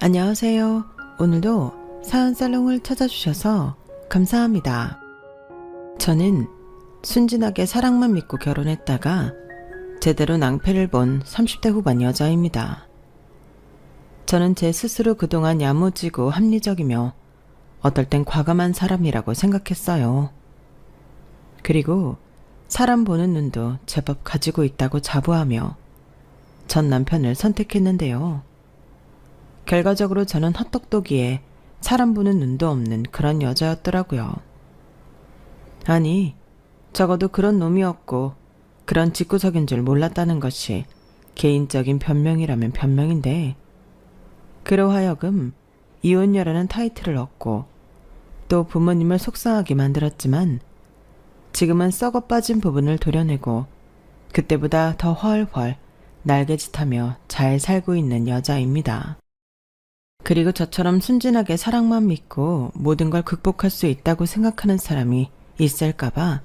안녕하세요. 오늘도 사연 살롱을 찾아주셔서 감사합니다. 저는 순진하게 사랑만 믿고 결혼했다가 제대로 낭패를 본 30대 후반 여자입니다. 저는 제 스스로 그동안 야무지고 합리적이며 어떨 땐 과감한 사람이라고 생각했어요. 그리고 사람 보는 눈도 제법 가지고 있다고 자부하며 전 남편을 선택했는데요. 결과적으로 저는 헛똑똑이에 사람 보는 눈도 없는 그런 여자였더라고요. 아니, 적어도 그런 놈이었고 그런 직구석인 줄 몰랐다는 것이 개인적인 변명이라면 변명인데, 그로 하여금 이혼녀라는 타이틀을 얻고 또 부모님을 속상하게 만들었지만 지금은 썩어 빠진 부분을 도려내고 그때보다 더 훨훨 날개짓하며 잘 살고 있는 여자입니다. 그리고 저처럼 순진하게 사랑만 믿고 모든 걸 극복할 수 있다고 생각하는 사람이 있을까봐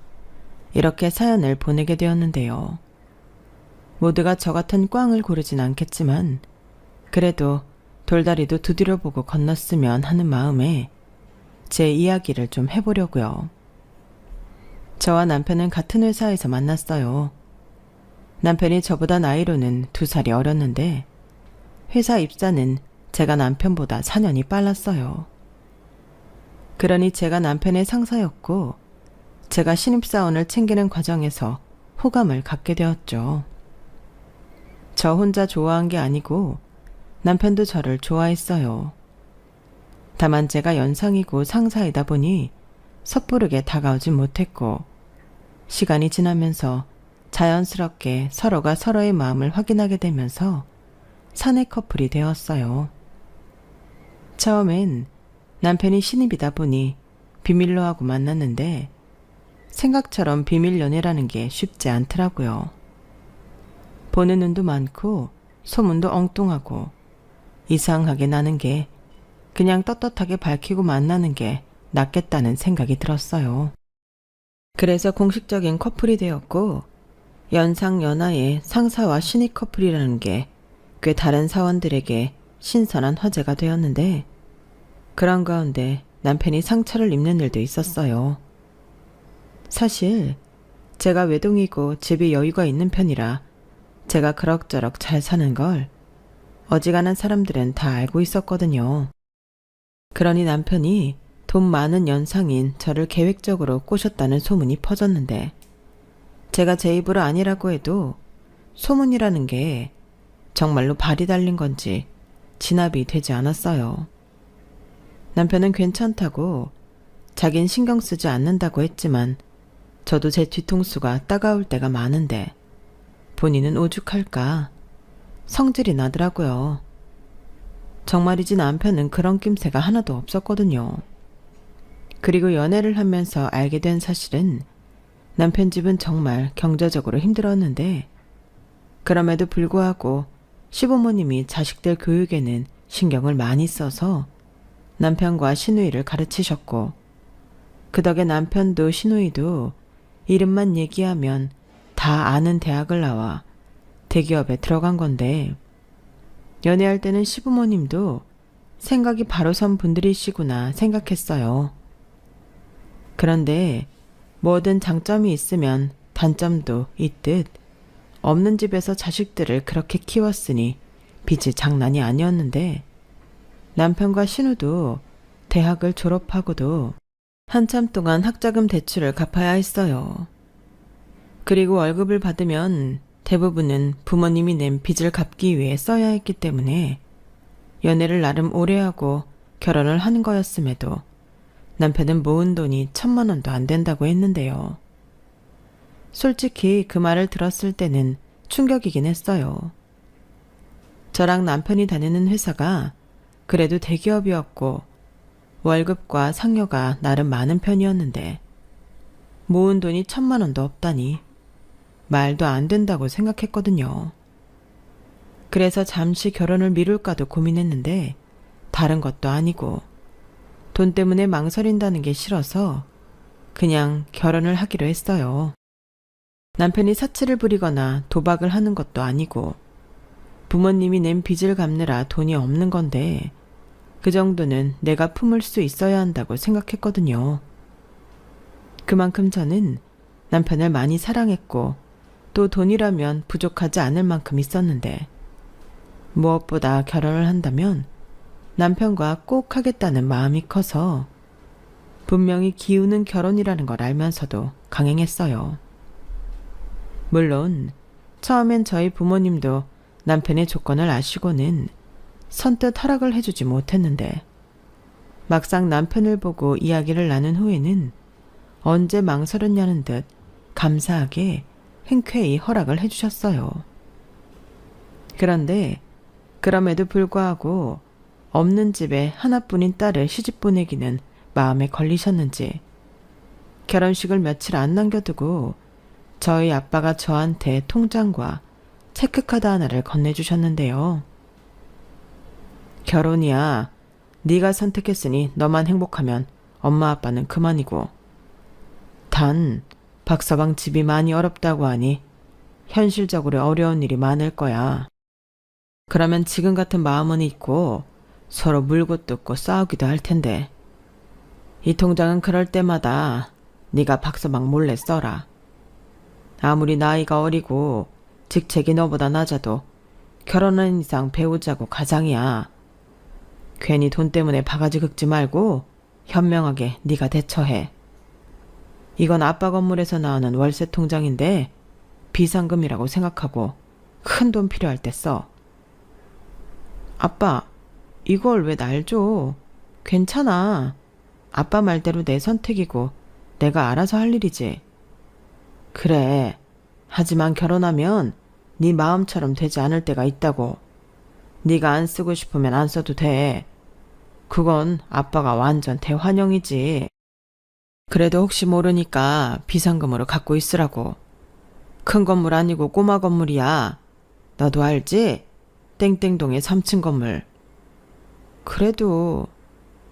이렇게 사연을 보내게 되었는데요. 모두가 저 같은 꽝을 고르진 않겠지만 그래도 돌다리도 두드려 보고 건넜으면 하는 마음에 제 이야기를 좀 해보려고요. 저와 남편은 같은 회사에서 만났어요. 남편이 저보다 나이로는 2살이 어렸는데 회사 입사는 제가 남편보다 4년이 빨랐어요. 그러니 제가 남편의 상사였고 제가 신입사원을 챙기는 과정에서 호감을 갖게 되었죠. 저 혼자 좋아한 게 아니고 남편도 저를 좋아했어요. 다만 제가 연상이고 상사이다 보니 섣부르게 다가오진 못했고 시간이 지나면서 자연스럽게 서로가 서로의 마음을 확인하게 되면서 사내 커플이 되었어요. 처음엔 남편이 신입이다 보니 비밀로 하고 만났는데 생각처럼 비밀 연애라는 게 쉽지 않더라고요. 보는 눈도 많고 소문도 엉뚱하고 이상하게 나는 게 그냥 떳떳하게 밝히고 만나는 게 낫겠다는 생각이 들었어요. 그래서 공식적인 커플이 되었고 연상 연하의 상사와 신입 커플이라는 게 꽤 다른 사원들에게 신선한 화제가 되었는데 그런 가운데 남편이 상처를 입는 일도 있었어요. 사실 제가 외동이고 집에 여유가 있는 편이라 제가 그럭저럭 잘 사는 걸 어지간한 사람들은 다 알고 있었거든요. 그러니 남편이 돈 많은 연상인 저를 계획적으로 꼬셨다는 소문이 퍼졌는데 제가 제 입으로 아니라고 해도 소문이라는 게 정말로 발이 달린 건지 진압이 되지 않았어요. 남편은 괜찮다고 자긴 신경 쓰지 않는다고 했지만 저도 제 뒤통수가 따가울 때가 많은데 본인은 오죽할까 성질이 나더라고요. 정말이지 남편은 그런 낌새가 하나도 없었거든요. 그리고 연애를 하면서 알게 된 사실은 남편 집은 정말 경제적으로 힘들었는데 그럼에도 불구하고 시부모님이 자식들 교육에는 신경을 많이 써서 남편과 시누이를 가르치셨고 그 덕에 남편도 시누이도 이름만 얘기하면 다 아는 대학을 나와 대기업에 들어간 건데 연애할 때는 시부모님도 생각이 바로 선 분들이시구나 생각했어요. 그런데 뭐든 장점이 있으면 단점도 있듯 없는 집에서 자식들을 그렇게 키웠으니 빚이 장난이 아니었는데 남편과 신우도 대학을 졸업하고도 한참 동안 학자금 대출을 갚아야 했어요. 그리고 월급을 받으면 대부분은 부모님이 낸 빚을 갚기 위해 써야 했기 때문에 연애를 나름 오래 하고 결혼을 하는 거였음에도 남편은 모은 돈이 1,000만 원도 안 된다고 했는데요. 솔직히 그 말을 들었을 때는 충격이긴 했어요. 저랑 남편이 다니는 회사가 그래도 대기업이었고 월급과 상여가 나름 많은 편이었는데 모은 돈이 1,000만 원도 없다니 말도 안 된다고 생각했거든요. 그래서 잠시 결혼을 미룰까도 고민했는데 다른 것도 아니고 돈 때문에 망설인다는 게 싫어서 그냥 결혼을 하기로 했어요. 남편이 사치를 부리거나 도박을 하는 것도 아니고 부모님이 낸 빚을 갚느라 돈이 없는 건데 그 정도는 내가 품을 수 있어야 한다고 생각했거든요. 그만큼 저는 남편을 많이 사랑했고 또 돈이라면 부족하지 않을 만큼 있었는데 무엇보다 결혼을 한다면 남편과 꼭 하겠다는 마음이 커서 분명히 기우는 결혼이라는 걸 알면서도 강행했어요. 물론 처음엔 저희 부모님도 남편의 조건을 아시고는 선뜻 허락을 해주지 못했는데 막상 남편을 보고 이야기를 나눈 후에는 언제 망설였냐는 듯 감사하게 흔쾌히 허락을 해주셨어요. 그런데 그럼에도 불구하고 없는 집에 하나뿐인 딸을 시집 보내기는 마음에 걸리셨는지 결혼식을 며칠 안 남겨두고 저희 아빠가 저한테 통장과 체크카드 하나를 건네주셨는데요. 결혼이야. 네가 선택했으니 너만 행복하면 엄마 아빠는 그만이고 단 박서방 집이 많이 어렵다고 하니 현실적으로 어려운 일이 많을 거야. 그러면 지금 같은 마음은 있고 서로 물고 뜯고 싸우기도 할 텐데 이 통장은 그럴 때마다 네가 박서방 몰래 써라. 아무리 나이가 어리고 직책이 너보다 낮아도 결혼한 이상 배우자고 가장이야. 괜히 돈 때문에 바가지 긁지 말고 현명하게 네가 대처해. 이건 아빠 건물에서 나오는 월세 통장인데 비상금이라고 생각하고 큰 돈 필요할 때 써. 아빠, 이걸 왜 날 줘? 괜찮아. 아빠 말대로 내 선택이고 내가 알아서 할 일이지. 그래. 하지만 결혼하면 네 마음처럼 되지 않을 때가 있다고. 네가 안 쓰고 싶으면 안 써도 돼. 그건 아빠가 완전 대환영이지. 그래도 혹시 모르니까 비상금으로 갖고 있으라고. 큰 건물 아니고 꼬마 건물이야. 너도 알지? 땡땡동의 3층 건물. 그래도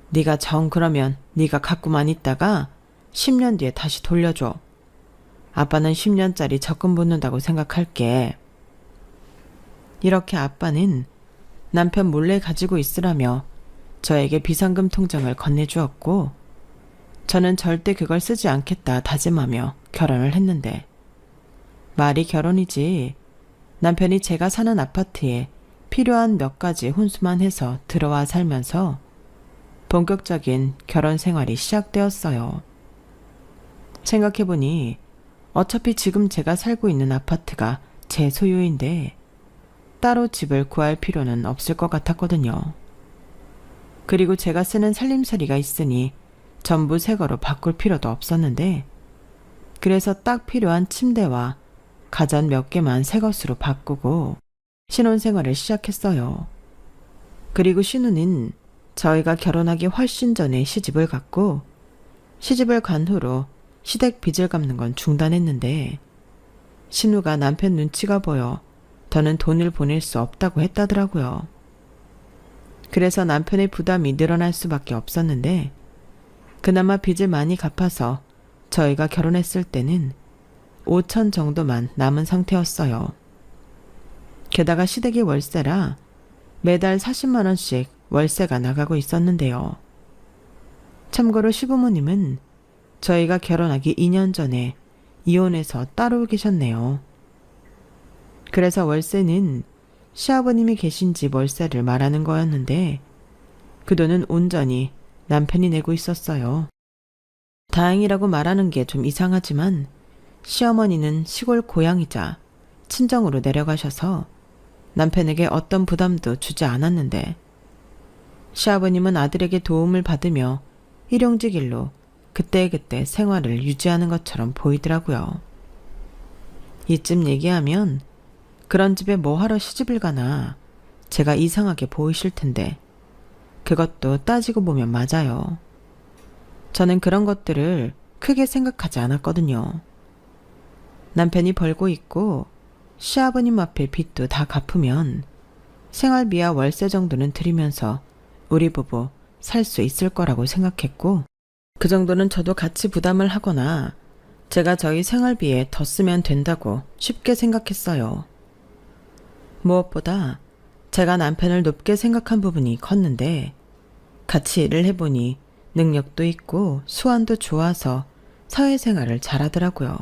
네가 정 그러면 네가 갖고만 있다가 10년 뒤에 다시 돌려줘. 아빠는 10년짜리 적금 붙는다고 생각할게. 이렇게 아빠는 남편 몰래 가지고 있으라며 저에게 비상금 통장을 건네주었고 저는 절대 그걸 쓰지 않겠다 다짐하며 결혼을 했는데 말이 결혼이지 남편이 제가 사는 아파트에 필요한 몇 가지 혼수만 해서 들어와 살면서 본격적인 결혼 생활이 시작되었어요. 생각해보니 어차피 지금 제가 살고 있는 아파트가 제 소유인데 따로 집을 구할 필요는 없을 것 같았거든요. 그리고 제가 쓰는 살림살이가 있으니 전부 새 거로 바꿀 필요도 없었는데 그래서 딱 필요한 침대와 가전 몇 개만 새 것으로 바꾸고 신혼생활을 시작했어요. 그리고 신우는 저희가 결혼하기 훨씬 전에 시집을 갔고 시집을 간 후로 시댁 빚을 갚는 건 중단했는데 신우가 남편 눈치가 보여 더는 돈을 보낼 수 없다고 했다더라고요. 그래서 남편의 부담이 늘어날 수밖에 없었는데 그나마 빚을 많이 갚아서 저희가 결혼했을 때는 5천 정도만 남은 상태였어요. 게다가 시댁이 월세라 매달 40만 원씩 월세가 나가고 있었는데요. 참고로 시부모님은 저희가 결혼하기 2년 전에 이혼해서 따로 계셨네요. 그래서 월세는 시아버님이 계신 집 월세를 말하는 거였는데 그 돈은 온전히 남편이 내고 있었어요. 다행이라고 말하는 게 좀 이상하지만 시어머니는 시골 고향이자 친정으로 내려가셔서 남편에게 어떤 부담도 주지 않았는데 시아버님은 아들에게 도움을 받으며 일용직 일로 그때그때 생활을 유지하는 것처럼 보이더라고요. 이쯤 얘기하면 그런 집에 뭐하러 시집을 가나 제가 이상하게 보이실 텐데 그것도 따지고 보면 맞아요. 저는 그런 것들을 크게 생각하지 않았거든요. 남편이 벌고 있고 시아버님 앞에 빚도 다 갚으면 생활비와 월세 정도는 드리면서 우리 부부 살 수 있을 거라고 생각했고 그 정도는 저도 같이 부담을 하거나 제가 저희 생활비에 더 쓰면 된다고 쉽게 생각했어요. 무엇보다 제가 남편을 높게 생각한 부분이 컸는데 같이 일을 해보니 능력도 있고 수완도 좋아서 사회생활을 잘하더라고요.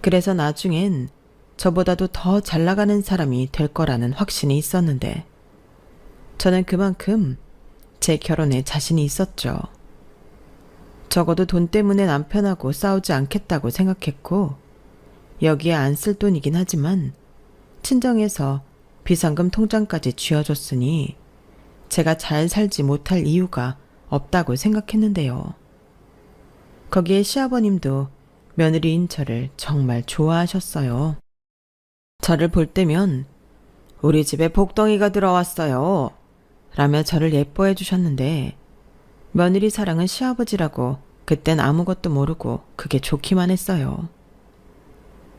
그래서 나중엔 저보다도 더 잘 나가는 사람이 될 거라는 확신이 있었는데 저는 그만큼 제 결혼에 자신이 있었죠. 적어도 돈 때문에 남편하고 싸우지 않겠다고 생각했고 여기에 안 쓸 돈이긴 하지만 친정에서 비상금 통장까지 쥐어줬으니 제가 잘 살지 못할 이유가 없다고 생각했는데요. 거기에 시아버님도 며느리인 저를 정말 좋아하셨어요. 저를 볼 때면 우리 집에 복덩이가 들어왔어요 라며 저를 예뻐해 주셨는데 며느리 사랑은 시아버지라고 그땐 아무것도 모르고 그게 좋기만 했어요.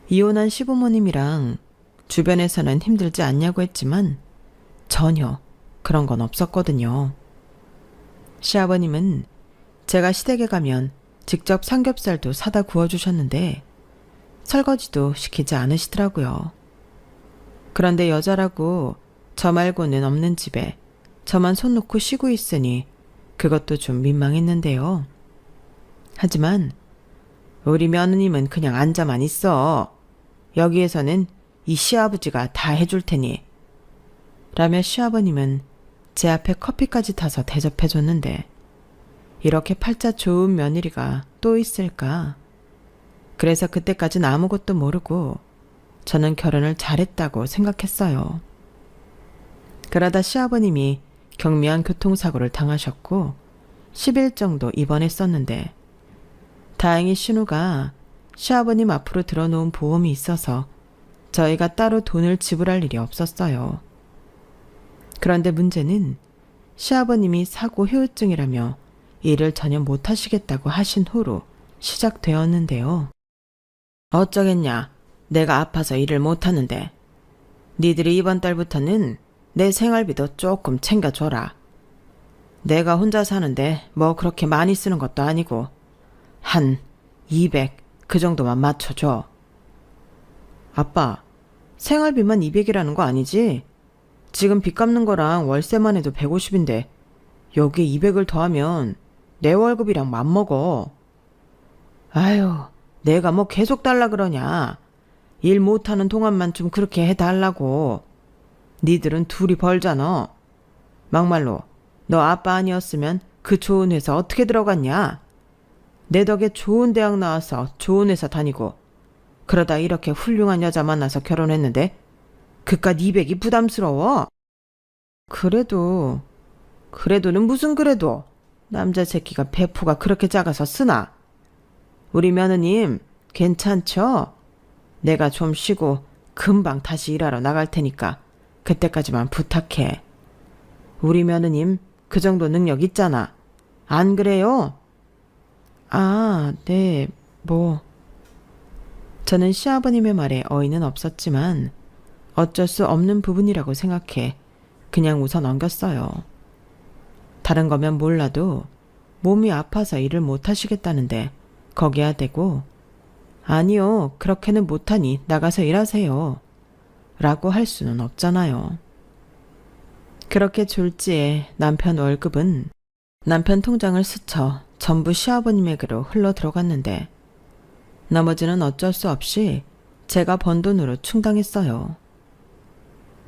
이혼한 시부모님이랑 주변에서는 힘들지 않냐고 했지만 전혀 그런 건 없었거든요. 시아버님은 제가 시댁에 가면 직접 삼겹살도 사다 구워주셨는데 설거지도 시키지 않으시더라고요. 그런데 여자라고 저 말고는 없는 집에 저만 손 놓고 쉬고 있으니 그것도 좀 민망했는데요. 하지만 우리 며느님은 그냥 앉아만 있어. 여기에서는 이 시아버지가 다 해줄 테니. 라며 시아버님은 제 앞에 커피까지 타서 대접해줬는데 이렇게 팔자 좋은 며느리가 또 있을까? 그래서 그때까진 아무것도 모르고 저는 결혼을 잘했다고 생각했어요. 그러다 시아버님이 경미한 교통사고를 당하셨고 10일 정도 입원했었는데 다행히 신우가 시아버님 앞으로 들어놓은 보험이 있어서 저희가 따로 돈을 지불할 일이 없었어요. 그런데 문제는 시아버님이 사고 후유증이라며 일을 전혀 못하시겠다고 하신 후로 시작되었는데요. 어쩌겠냐. 내가 아파서 일을 못하는데 니들이 이번 달부터는 내 생활비도 조금 챙겨줘라. 내가 혼자 사는데 뭐 그렇게 많이 쓰는 것도 아니고 한 200 그 정도만 맞춰줘. 아빠, 생활비만 200이라는 거 아니지? 지금 빚 갚는 거랑 월세만 해도 150인데 여기에 200을 더하면 내 월급이랑 맞먹어. 아유, 내가 뭐 계속 달라 그러냐. 일 못하는 동안만 좀 그렇게 해달라고. 니들은 둘이 벌잖아. 막말로 너 아빠 아니었으면 그 좋은 회사 어떻게 들어갔냐. 내 덕에 좋은 대학 나와서 좋은 회사 다니고 그러다 이렇게 훌륭한 여자 만나서 결혼했는데 그깟 200이 부담스러워. 그래도는 무슨 그래도. 남자 새끼가 배포가 그렇게 작아서 쓰나. 우리 며느님 괜찮죠? 내가 좀 쉬고 금방 다시 일하러 나갈 테니까 그때까지만 부탁해. 우리 며느님 그 정도 능력 있잖아. 안 그래요? 아, 네, 뭐. 저는 시아버님의 말에 어이는 없었지만 어쩔 수 없는 부분이라고 생각해 그냥 웃어 넘겼어요. 다른 거면 몰라도 몸이 아파서 일을 못 하시겠다는데 거기야 대고 아니요, 그렇게는 못하니 나가서 일하세요. 라고 할 수는 없잖아요. 그렇게 졸지에 남편 월급은 남편 통장을 스쳐 전부 시아버님에게로 흘러 들어갔는데 나머지는 어쩔 수 없이 제가 번 돈으로 충당했어요.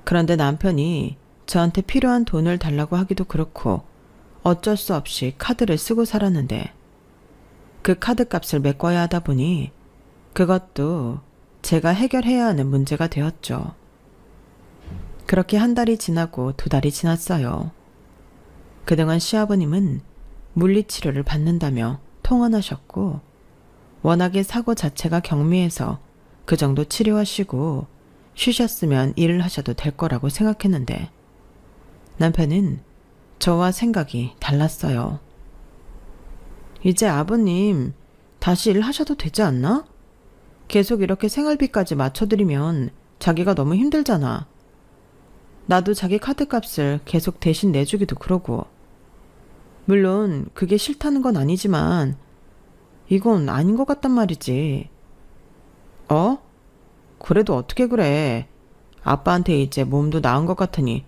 그런데 남편이 저한테 필요한 돈을 달라고 하기도 그렇고 어쩔 수 없이 카드를 쓰고 살았는데 그 카드 값을 메꿔야 하다 보니 그것도 제가 해결해야 하는 문제가 되었죠. 그렇게 한 달이 지나고 두 달이 지났어요. 그동안 시아버님은 물리치료를 받는다며 통원하셨고 워낙에 사고 자체가 경미해서 그 정도 치료하시고 쉬셨으면 일을 하셔도 될 거라고 생각했는데 남편은 저와 생각이 달랐어요. 이제 아버님 다시 일하셔도 되지 않나? 계속 이렇게 생활비까지 맞춰드리면 자기가 너무 힘들잖아. 나도 자기 카드값을 계속 대신 내주기도 그러고. 물론 그게 싫다는 건 아니지만 이건 아닌 것 같단 말이지. 어? 그래도 어떻게 그래. 아빠한테 이제 몸도 나은 것 같으니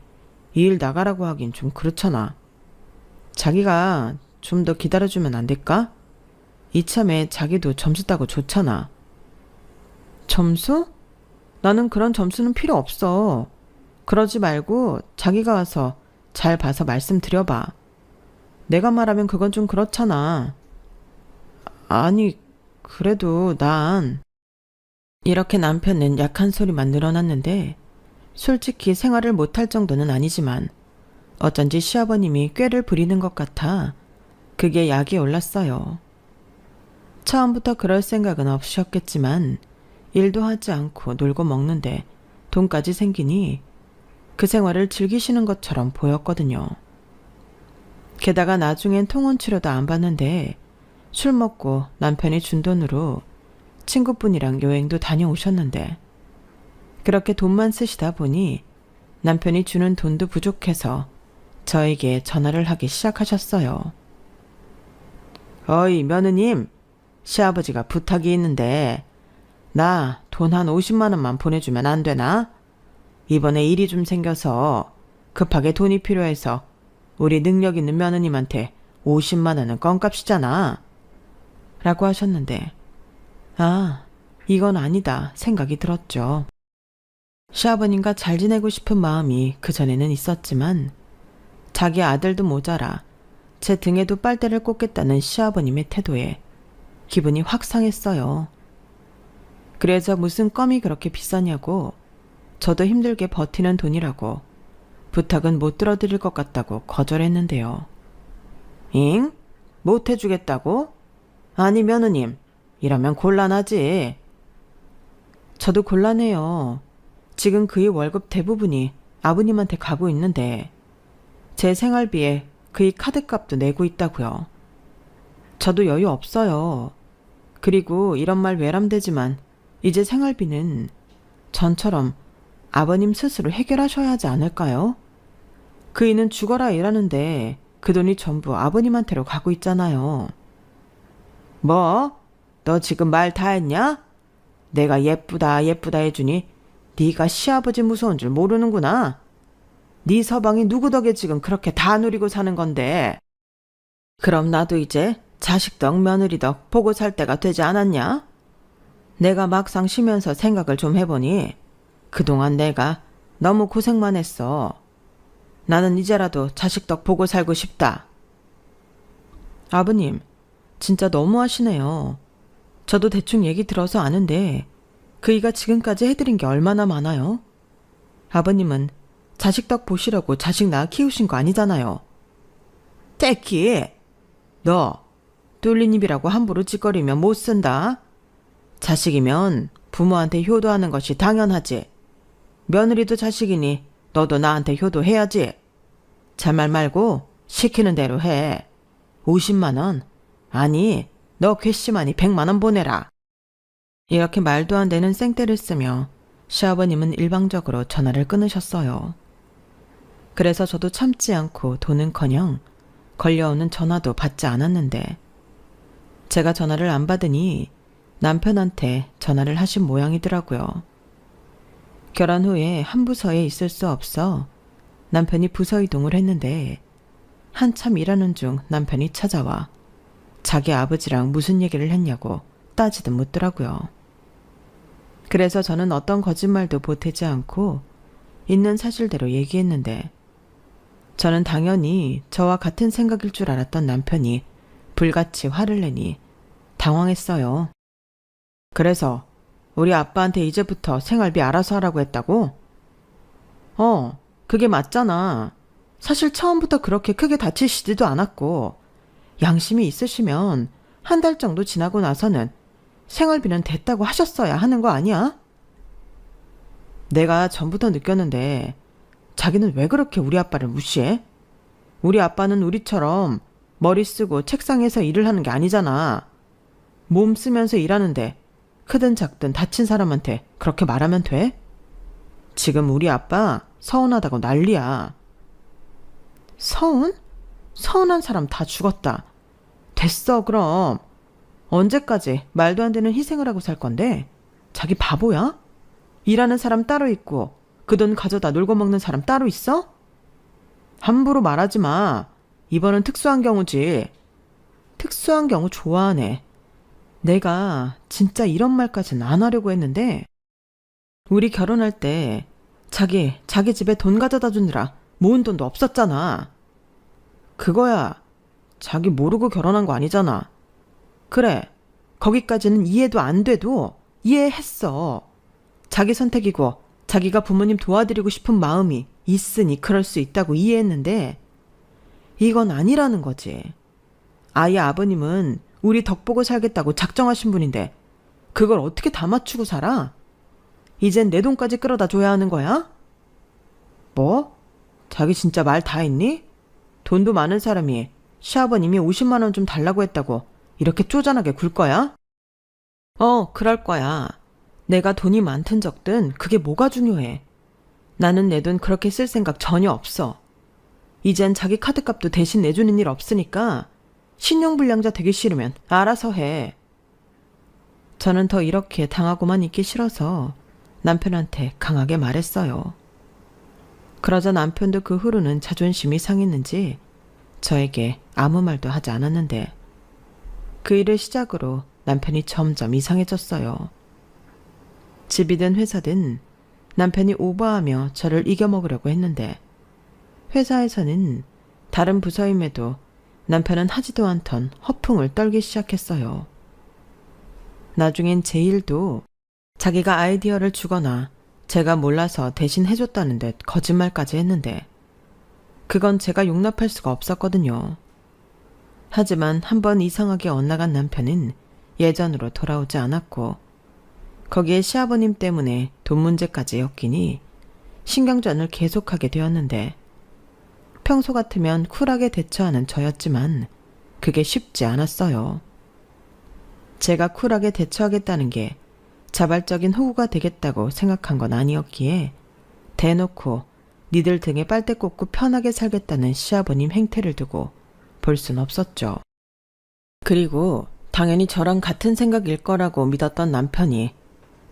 이 일 나가라고 하긴 좀 그렇잖아. 자기가 좀 더 기다려주면 안 될까? 이참에 자기도 점수 따고 좋잖아. 점수? 나는 그런 점수는 필요 없어. 그러지 말고 자기가 와서 잘 봐서 말씀드려봐. 내가 말하면 그건 좀 그렇잖아. 아니, 그래도 난... 이렇게 남편은 약한 소리만 늘어났는데 솔직히 생활을 못할 정도는 아니지만 어쩐지 시아버님이 꾀를 부리는 것 같아 그게 약이 올랐어요. 처음부터 그럴 생각은 없으셨겠지만 일도 하지 않고 놀고 먹는데 돈까지 생기니 그 생활을 즐기시는 것처럼 보였거든요. 게다가 나중엔 통혼치료도 안 받는데 술 먹고 남편이 준 돈으로 친구분이랑 여행도 다녀오셨는데 그렇게 돈만 쓰시다 보니 남편이 주는 돈도 부족해서 저에게 전화를 하기 시작하셨어요. 어이 며느님, 시아버지가 부탁이 있는데 나 돈 한 50만 원만 보내주면 안 되나? 이번에 일이 좀 생겨서 급하게 돈이 필요해서 우리 능력 있는 며느님한테 50만 원은 껌값이잖아. 라고 하셨는데 아, 이건 아니다 생각이 들었죠. 시아버님과 잘 지내고 싶은 마음이 그전에는 있었지만 자기 아들도 모자라 제 등에도 빨대를 꽂겠다는 시아버님의 태도에 기분이 확 상했어요. 그래서 무슨 껌이 그렇게 비싸냐고 저도 힘들게 버티는 돈이라고 부탁은 못 들어드릴 것 같다고 거절했는데요. 잉? 못 해주겠다고? 아니 며느님, 이러면 곤란하지. 저도 곤란해요. 지금 그의 월급 대부분이 아버님한테 가고 있는데 제 생활비에 그의 카드값도 내고 있다고요. 저도 여유 없어요. 그리고 이런 말 외람되지만 이제 생활비는 전처럼 아버님 스스로 해결하셔야 하지 않을까요? 그이는 죽어라 일하는데 그 돈이 전부 아버님한테로 가고 있잖아요. 뭐? 너 지금 말 다 했냐? 내가 예쁘다 예쁘다 해주니 네가 시아버지 무서운 줄 모르는구나. 네 서방이 누구 덕에 지금 그렇게 다 누리고 사는 건데. 그럼 나도 이제 자식 덕 며느리 덕 보고 살 때가 되지 않았냐? 내가 막상 쉬면서 생각을 좀 해보니 그동안 내가 너무 고생만 했어. 나는 이제라도 자식 덕 보고 살고 싶다. 아버님, 진짜 너무하시네요. 저도 대충 얘기 들어서 아는데 그이가 지금까지 해드린 게 얼마나 많아요? 아버님은 자식 덕 보시려고 자식 낳아 키우신 거 아니잖아요. 떼끼, 너 뚫린 입이라고 함부로 찌꺼리면 못 쓴다. 자식이면 부모한테 효도하는 것이 당연하지. 며느리도 자식이니 너도 나한테 효도해야지. 잔말 말고 시키는 대로 해. 50만 원? 아니, 너 괘씸하니 100만 원 보내라. 이렇게 말도 안 되는 생떼를 쓰며 시아버님은 일방적으로 전화를 끊으셨어요. 그래서 저도 참지 않고 돈은커녕 걸려오는 전화도 받지 않았는데 제가 전화를 안 받으니 남편한테 전화를 하신 모양이더라고요. 결혼 후에 한 부서에 있을 수 없어 남편이 부서 이동을 했는데 한참 일하는 중 남편이 찾아와 자기 아버지랑 무슨 얘기를 했냐고 따지듯 묻더라고요. 그래서 저는 어떤 거짓말도 보태지 않고 있는 사실대로 얘기했는데 저는 당연히 저와 같은 생각일 줄 알았던 남편이 불같이 화를 내니 당황했어요. 그래서 우리 아빠한테 이제부터 생활비 알아서 하라고 했다고? 그게 맞잖아. 사실 처음부터 그렇게 크게 다치시지도 않았고 양심이 있으시면 한 달 정도 지나고 나서는 생활비는 됐다고 하셨어야 하는 거 아니야? 내가 전부터 느꼈는데 자기는 왜 그렇게 우리 아빠를 무시해? 우리 아빠는 우리처럼 머리 쓰고 책상에서 일을 하는 게 아니잖아. 몸 쓰면서 일하는데 크든 작든 다친 사람한테 그렇게 말하면 돼? 지금 우리 아빠 서운하다고 난리야. 서운? 서운한 사람 다 죽었다. 됐어 그럼. 언제까지 말도 안 되는 희생을 하고 살 건데? 자기 바보야? 일하는 사람 따로 있고 그 돈 가져다 놀고 먹는 사람 따로 있어? 함부로 말하지 마. 이번은 특수한 경우지. 특수한 경우 좋아하네. 내가 진짜 이런 말까지는 안 하려고 했는데 우리 결혼할 때 자기 집에 돈 가져다 주느라 모은 돈도 없었잖아. 그거야 자기 모르고 결혼한 거 아니잖아. 그래, 거기까지는 이해도 안 돼도 이해했어. 자기 선택이고 자기가 부모님 도와드리고 싶은 마음이 있으니 그럴 수 있다고 이해했는데 이건 아니라는 거지. 아이 아버님은 우리 덕 보고 살겠다고 작정하신 분인데 그걸 어떻게 다 맞추고 살아? 이젠 내 돈까지 끌어다 줘야 하는 거야? 뭐? 자기 진짜 말 다 했니? 돈도 많은 사람이 시아버님이 50만 원 좀 달라고 했다고 이렇게 쪼잔하게 굴 거야? 그럴 거야. 내가 돈이 많든 적든 그게 뭐가 중요해. 나는 내 돈 그렇게 쓸 생각 전혀 없어. 이젠 자기 카드값도 대신 내주는 일 없으니까 신용불량자 되기 싫으면 알아서 해. 저는 더 이렇게 당하고만 있기 싫어서 남편한테 강하게 말했어요. 그러자 남편도 그 후로는 자존심이 상했는지 저에게 아무 말도 하지 않았는데 그 일을 시작으로 남편이 점점 이상해졌어요. 집이든 회사든 남편이 오버하며 저를 이겨먹으려고 했는데 회사에서는 다른 부서임에도 남편은 하지도 않던 허풍을 떨기 시작했어요. 나중엔 제 일도 자기가 아이디어를 주거나 제가 몰라서 대신 해줬다는 듯 거짓말까지 했는데 그건 제가 용납할 수가 없었거든요. 하지만 한번 이상하게 엇나간 남편은 예전으로 돌아오지 않았고 거기에 시아버님 때문에 돈 문제까지 엮이니 신경전을 계속하게 되었는데 평소 같으면 쿨하게 대처하는 저였지만 그게 쉽지 않았어요. 제가 쿨하게 대처하겠다는 게 자발적인 호구가 되겠다고 생각한 건 아니었기에 대놓고 니들 등에 빨대 꽂고 편하게 살겠다는 시아버님 행태를 두고 볼 순 없었죠. 그리고 당연히 저랑 같은 생각일 거라고 믿었던 남편이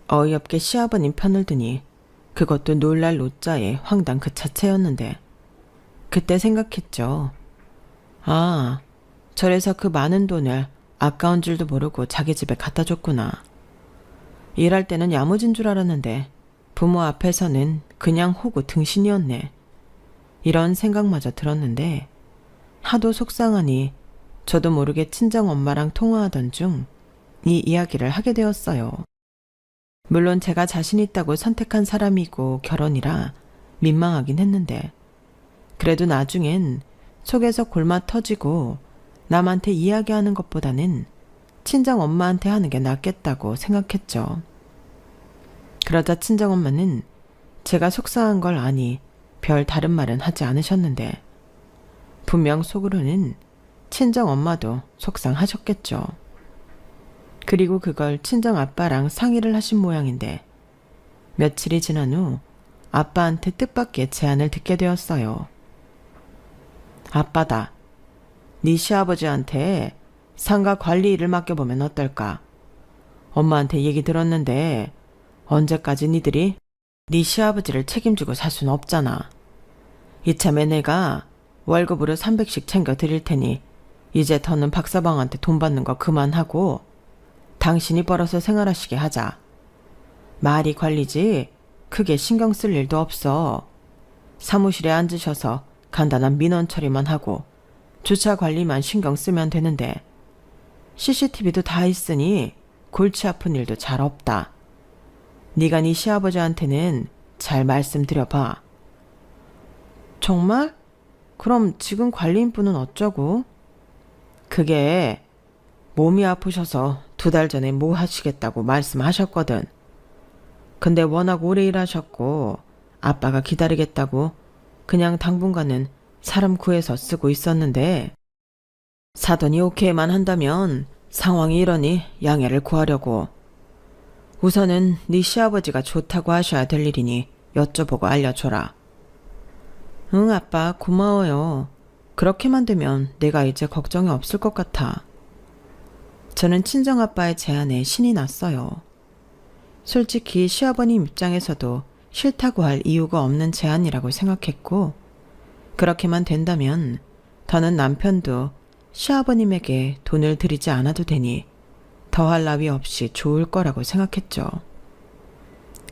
어이없게 시아버님 편을 드니 그것도 놀랄 노자의 황당 그 자체였는데 그때 생각했죠. 아, 저래서 그 많은 돈을 아까운 줄도 모르고 자기 집에 갖다 줬구나. 일할 때는 야무진 줄 알았는데 부모 앞에서는 그냥 호구 등신이었네. 이런 생각마저 들었는데 하도 속상하니 저도 모르게 친정엄마랑 통화하던 중 이 이야기를 하게 되었어요. 물론 제가 자신 있다고 선택한 사람이고 결혼이라 민망하긴 했는데 그래도 나중엔 속에서 골마 터지고 남한테 이야기하는 것보다는 친정엄마한테 하는 게 낫겠다고 생각했죠. 그러자 친정엄마는 제가 속상한 걸 아니 별 다른 말은 하지 않으셨는데 분명 속으로는 친정엄마도 속상하셨겠죠. 그리고 그걸 친정아빠랑 상의를 하신 모양인데 며칠이 지난 후 아빠한테 뜻밖의 제안을 듣게 되었어요. 아빠다. 네 시아버지한테 상가 관리 일을 맡겨보면 어떨까? 엄마한테 얘기 들었는데 언제까지 니들이 네 시아버지를 책임지고 살 수는 없잖아. 이참에 내가 월급으로 300씩 챙겨 드릴 테니 이제 더는 박사방한테 돈 받는 거 그만하고 당신이 벌어서 생활하시게 하자. 말이 관리지 크게 신경 쓸 일도 없어. 사무실에 앉으셔서 간단한 민원 처리만 하고 주차 관리만 신경 쓰면 되는데 CCTV도 다 있으니 골치 아픈 일도 잘 없다. 네가 네 시아버지한테는 잘 말씀드려봐. 정말? 그럼 지금 관리인분은 어쩌고? 그게 몸이 아프셔서 2달 전에 뭐 하시겠다고 말씀하셨거든. 근데 워낙 오래 일하셨고 아빠가 기다리겠다고 그냥 당분간은 사람 구해서 쓰고 있었는데 사돈이 오케이만 한다면 상황이 이러니 양해를 구하려고. 우선은 네 시아버지가 좋다고 하셔야 될 일이니 여쭤보고 알려줘라. 응, 아빠 고마워요. 그렇게만 되면 내가 이제 걱정이 없을 것 같아. 저는 친정아빠의 제안에 신이 났어요. 솔직히 시아버님 입장에서도 싫다고 할 이유가 없는 제안이라고 생각했고 그렇게만 된다면 더는 남편도 시아버님에게 돈을 드리지 않아도 되니 더할 나위 없이 좋을 거라고 생각했죠.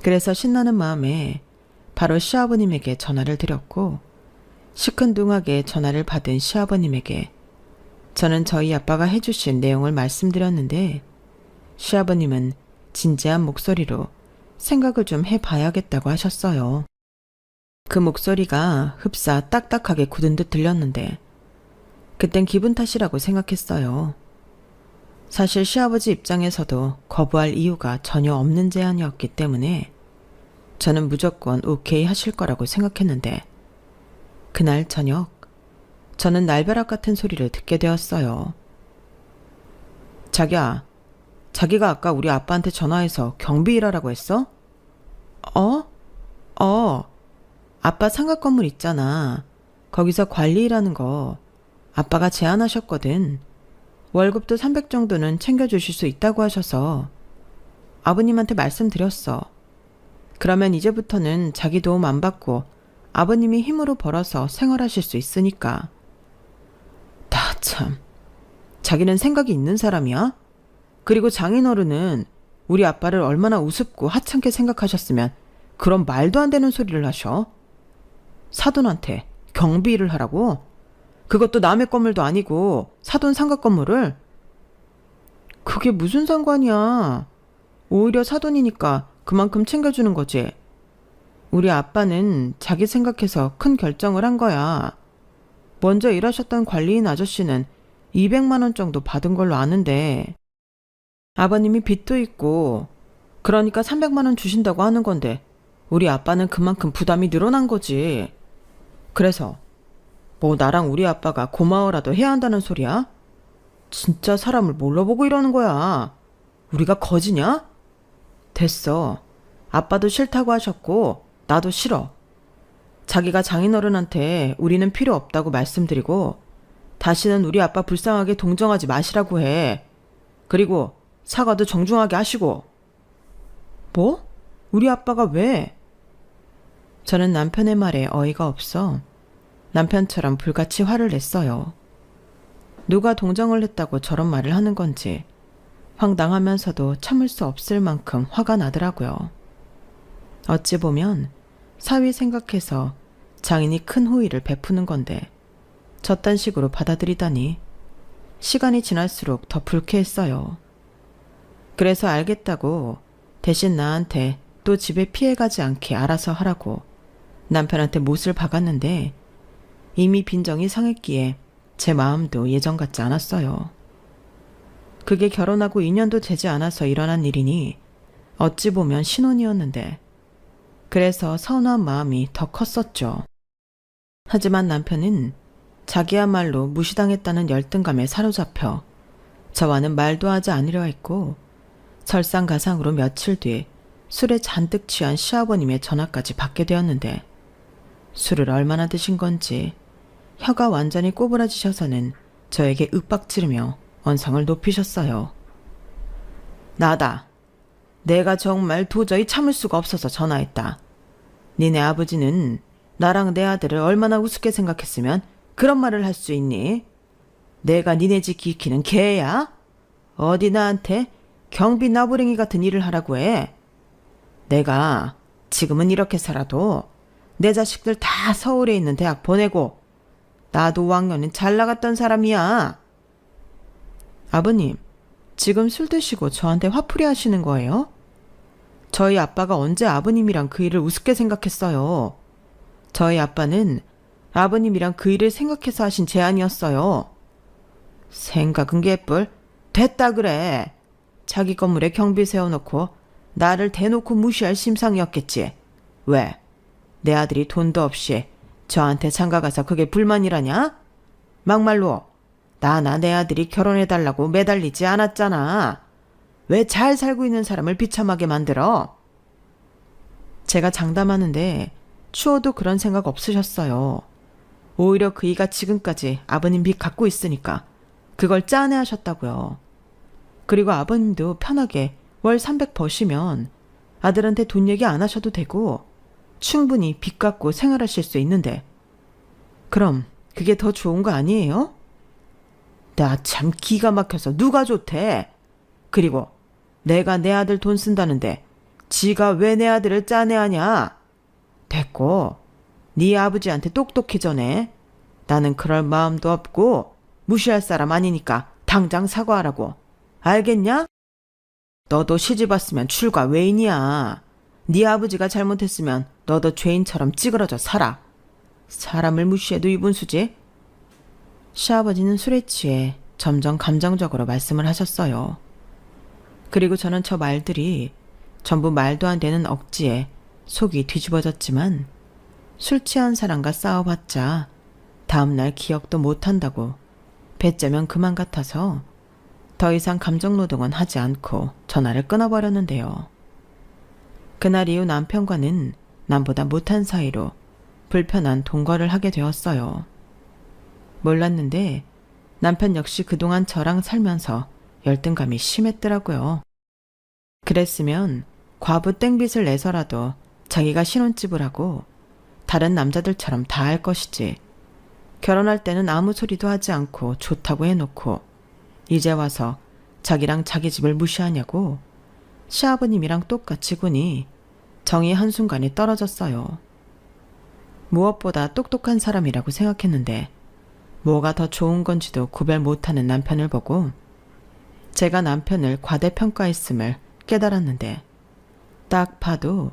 그래서 신나는 마음에 바로 시아버님에게 전화를 드렸고, 시큰둥하게 전화를 받은 시아버님에게 저는 저희 아빠가 해주신 내용을 말씀드렸는데, 시아버님은 진지한 목소리로 생각을 좀 해봐야겠다고 하셨어요. 그 목소리가 흡사 딱딱하게 굳은 듯 들렸는데 그땐 기분 탓이라고 생각했어요. 사실 시아버지 입장에서도 거부할 이유가 전혀 없는 제안이었기 때문에 저는 무조건 오케이 하실 거라고 생각했는데, 그날 저녁 저는 날벼락 같은 소리를 듣게 되었어요. 자기야, 자기가 아까 우리 아빠한테 전화해서 경비 일하라고 했어? 아빠 상가 건물 있잖아. 거기서 관리 일하는 거 아빠가 제안하셨거든. 월급도 300 정도는 챙겨주실 수 있다고 하셔서 아버님한테 말씀드렸어. 그러면 이제부터는 자기 도움 안 받고 아버님이 힘으로 벌어서 생활하실 수 있으니까. 나 참, 자기는 생각이 있는 사람이야? 그리고 장인어른은 우리 아빠를 얼마나 우습고 하찮게 생각하셨으면 그런 말도 안 되는 소리를 하셔? 사돈한테 경비 일을 하라고? 그것도 남의 건물도 아니고 사돈 상가 건물을? 그게 무슨 상관이야. 오히려 사돈이니까 그만큼 챙겨주는 거지. 우리 아빠는 자기 생각해서 큰 결정을 한 거야. 먼저 일하셨던 관리인 아저씨는 200만 원 정도 받은 걸로 아는데, 아버님이 빚도 있고 그러니까 300만 원 주신다고 하는 건데 우리 아빠는 그만큼 부담이 늘어난 거지. 그래서 뭐 나랑 우리 아빠가 고마워라도 해야 한다는 소리야? 진짜 사람을 뭘로 보고 이러는 거야? 우리가 거지냐? 됐어. 아빠도 싫다고 하셨고 나도 싫어. 자기가 장인어른한테 우리는 필요 없다고 말씀드리고 다시는 우리 아빠 불쌍하게 동정하지 마시라고 해. 그리고 사과도 정중하게 하시고. 뭐? 우리 아빠가 왜? 저는 남편의 말에 어이가 없어 남편처럼 불같이 화를 냈어요. 누가 동정을 했다고 저런 말을 하는 건지 황당하면서도 참을 수 없을 만큼 화가 나더라고요. 어찌 보면 사위 생각해서 장인이 큰 호의를 베푸는 건데 저딴 식으로 받아들이다니 시간이 지날수록 더 불쾌했어요. 그래서 알겠다고 대신 나한테 또 집에 피해가지 않게 알아서 하라고 남편한테 못을 박았는데 이미 빈정이 상했기에 제 마음도 예전 같지 않았어요. 그게 결혼하고 2년도 되지 않아서 일어난 일이니 어찌 보면 신혼이었는데 그래서 서운한 마음이 더 컸었죠. 하지만 남편은 자기야말로 무시당했다는 열등감에 사로잡혀 저와는 말도 하지 않으려 했고 설상가상으로 며칠 뒤 술에 잔뜩 취한 시아버님의 전화까지 받게 되었는데 술을 얼마나 드신 건지 혀가 완전히 꼬부라지셔서는 저에게 윽박지르며 언성을 높이셨어요. 나다. 내가 정말 도저히 참을 수가 없어서 전화했다. 니네 아버지는 나랑 내 아들을 얼마나 우습게 생각했으면 그런 말을 할 수 있니? 내가 니네 집 기키는 개야? 어디 나한테 경비 나부랭이 같은 일을 하라고 해? 내가 지금은 이렇게 살아도 내 자식들 다 서울에 있는 대학 보내고 나도 5학년은 잘 나갔던 사람이야. 아버님, 지금 술 드시고 저한테 화풀이 하시는 거예요? 저희 아빠가 언제 아버님이랑 그 일을 우습게 생각했어요. 저희 아빠는 아버님이랑 그 일을 생각해서 하신 제안이었어요. 생각은 개뿔. 됐다 그래. 자기 건물에 경비 세워놓고 나를 대놓고 무시할 심상이었겠지. 왜? 내 아들이 돈도 없이 저한테 장가가서 그게 불만이라냐? 막말로 나나 내 아들이 결혼해달라고 매달리지 않았잖아. 왜 잘 살고 있는 사람을 비참하게 만들어? 제가 장담하는데 추호도 그런 생각 없으셨어요. 오히려 그이가 지금까지 아버님 빚 갖고 있으니까 그걸 짠해 하셨다고요. 그리고 아버님도 편하게 월 300 버시면 아들한테 돈 얘기 안 하셔도 되고 충분히 빚 갚고 생활하실 수 있는데 그럼 그게 더 좋은 거 아니에요? 나 참 기가 막혀서 누가 좋대. 그리고 내가 내 아들 돈 쓴다는데 지가 왜 내 아들을 짜내하냐. 됐고 네 아버지한테 똑똑히 전해. 나는 그럴 마음도 없고 무시할 사람 아니니까 당장 사과하라고. 알겠냐? 너도 시집 왔으면 출가 외인이야. 네 아버지가 잘못했으면 너도 죄인처럼 찌그러져 살아. 사람을 무시해도 이분수지? 시아버지는 술에 취해 점점 감정적으로 말씀을 하셨어요. 그리고 저는 저 말들이 전부 말도 안 되는 억지에 속이 뒤집어졌지만 술 취한 사람과 싸워봤자 다음날 기억도 못한다고 배째면 그만 같아서 더 이상 감정노동은 하지 않고 전화를 끊어버렸는데요. 그날 이후 남편과는 남보다 못한 사이로 불편한 동거를 하게 되었어요. 몰랐는데 남편 역시 그동안 저랑 살면서 열등감이 심했더라고요. 그랬으면 과부 땡빚을 내서라도 자기가 신혼집을 하고 다른 남자들처럼 다 할 것이지. 결혼할 때는 아무 소리도 하지 않고 좋다고 해놓고 이제 와서 자기랑 자기 집을 무시하냐고 시아버님이랑 똑같이 군이 정이 한순간에 떨어졌어요. 무엇보다 똑똑한 사람이라고 생각했는데 뭐가 더 좋은 건지도 구별 못하는 남편을 보고 제가 남편을 과대평가했음을 깨달았는데 딱 봐도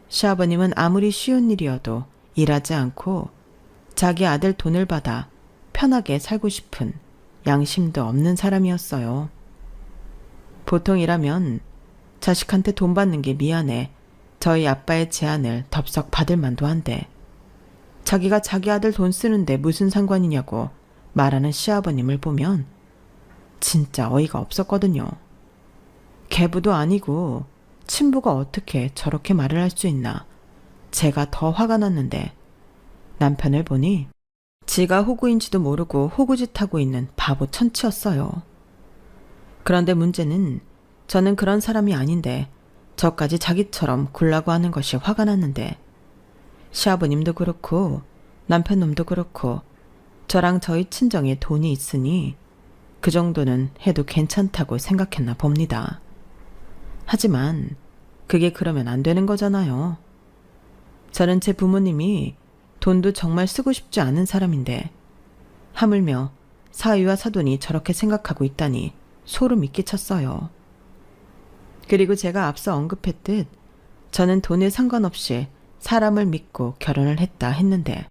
시아버님은 아무리 쉬운 일이어도 일하지 않고 자기 아들 돈을 받아 편하게 살고 싶은 양심도 없는 사람이었어요. 보통이라면 자식한테 돈 받는 게 미안해 저희 아빠의 제안을 덥석 받을 만도 한데 자기가 자기 아들 돈 쓰는데 무슨 상관이냐고 말하는 시아버님을 보면 진짜 어이가 없었거든요. 계부도 아니고 친부가 어떻게 저렇게 말을 할 수 있나. 제가 더 화가 났는데 남편을 보니 지가 호구인지도 모르고 호구짓 하고 있는 바보 천치였어요. 그런데 문제는 저는 그런 사람이 아닌데 저까지 자기처럼 굴라고 하는 것이 화가 났는데 시아버님도 그렇고 남편 놈도 그렇고 저랑 저희 친정에 돈이 있으니 그 정도는 해도 괜찮다고 생각했나 봅니다. 하지만 그게 그러면 안 되는 거잖아요. 저는 제 부모님이 돈도 정말 쓰고 싶지 않은 사람인데 하물며 사위와 사돈이 저렇게 생각하고 있다니 소름이 끼쳤어요. 그리고 제가 앞서 언급했듯 저는 돈에 상관없이 사람을 믿고 결혼을 했다 했는데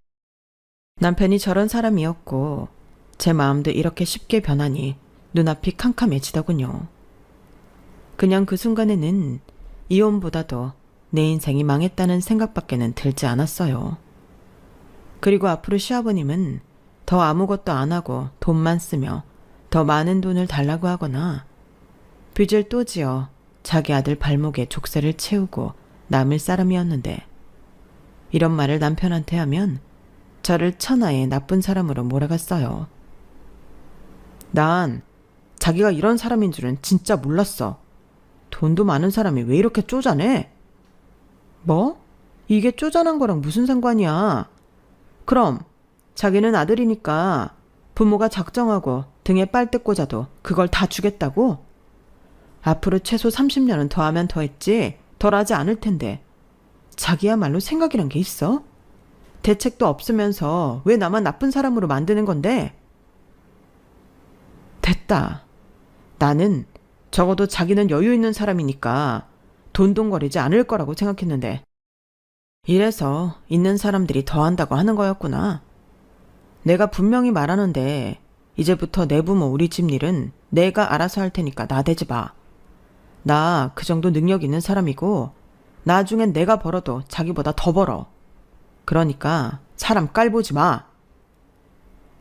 남편이 저런 사람이었고 제 마음도 이렇게 쉽게 변하니 눈앞이 캄캄해지더군요. 그냥 그 순간에는 이혼보다도 내 인생이 망했다는 생각밖에는 들지 않았어요. 그리고 앞으로 시아버님은 더 아무것도 안 하고 돈만 쓰며 더 많은 돈을 달라고 하거나 빚을 또 지어 자기 아들 발목에 족쇄를 채우고 남을 사람이었는데 이런 말을 남편한테 하면 저를 천하의 나쁜 사람으로 몰아갔어요. 난 자기가 이런 사람인 줄은 진짜 몰랐어. 돈도 많은 사람이 왜 이렇게 쪼잔해? 뭐? 이게 쪼잔한 거랑 무슨 상관이야? 그럼 자기는 아들이니까 부모가 작정하고 등에 빨대 꽂아도 그걸 다 주겠다고? 앞으로 최소 30년은 더하면 더했지 덜하지 않을 텐데 자기야말로 생각이란 게 있어? 대책도 없으면서 왜 나만 나쁜 사람으로 만드는 건데? 됐다. 나는 적어도 자기는 여유 있는 사람이니까 돈돈거리지 않을 거라고 생각했는데 이래서 있는 사람들이 더 한다고 하는 거였구나. 내가 분명히 말하는데 이제부터 내 부모 우리 집 일은 내가 알아서 할 테니까 나대지 마. 나 그 정도 능력 있는 사람이고 나중엔 내가 벌어도 자기보다 더 벌어. 그러니까 사람 깔보지 마.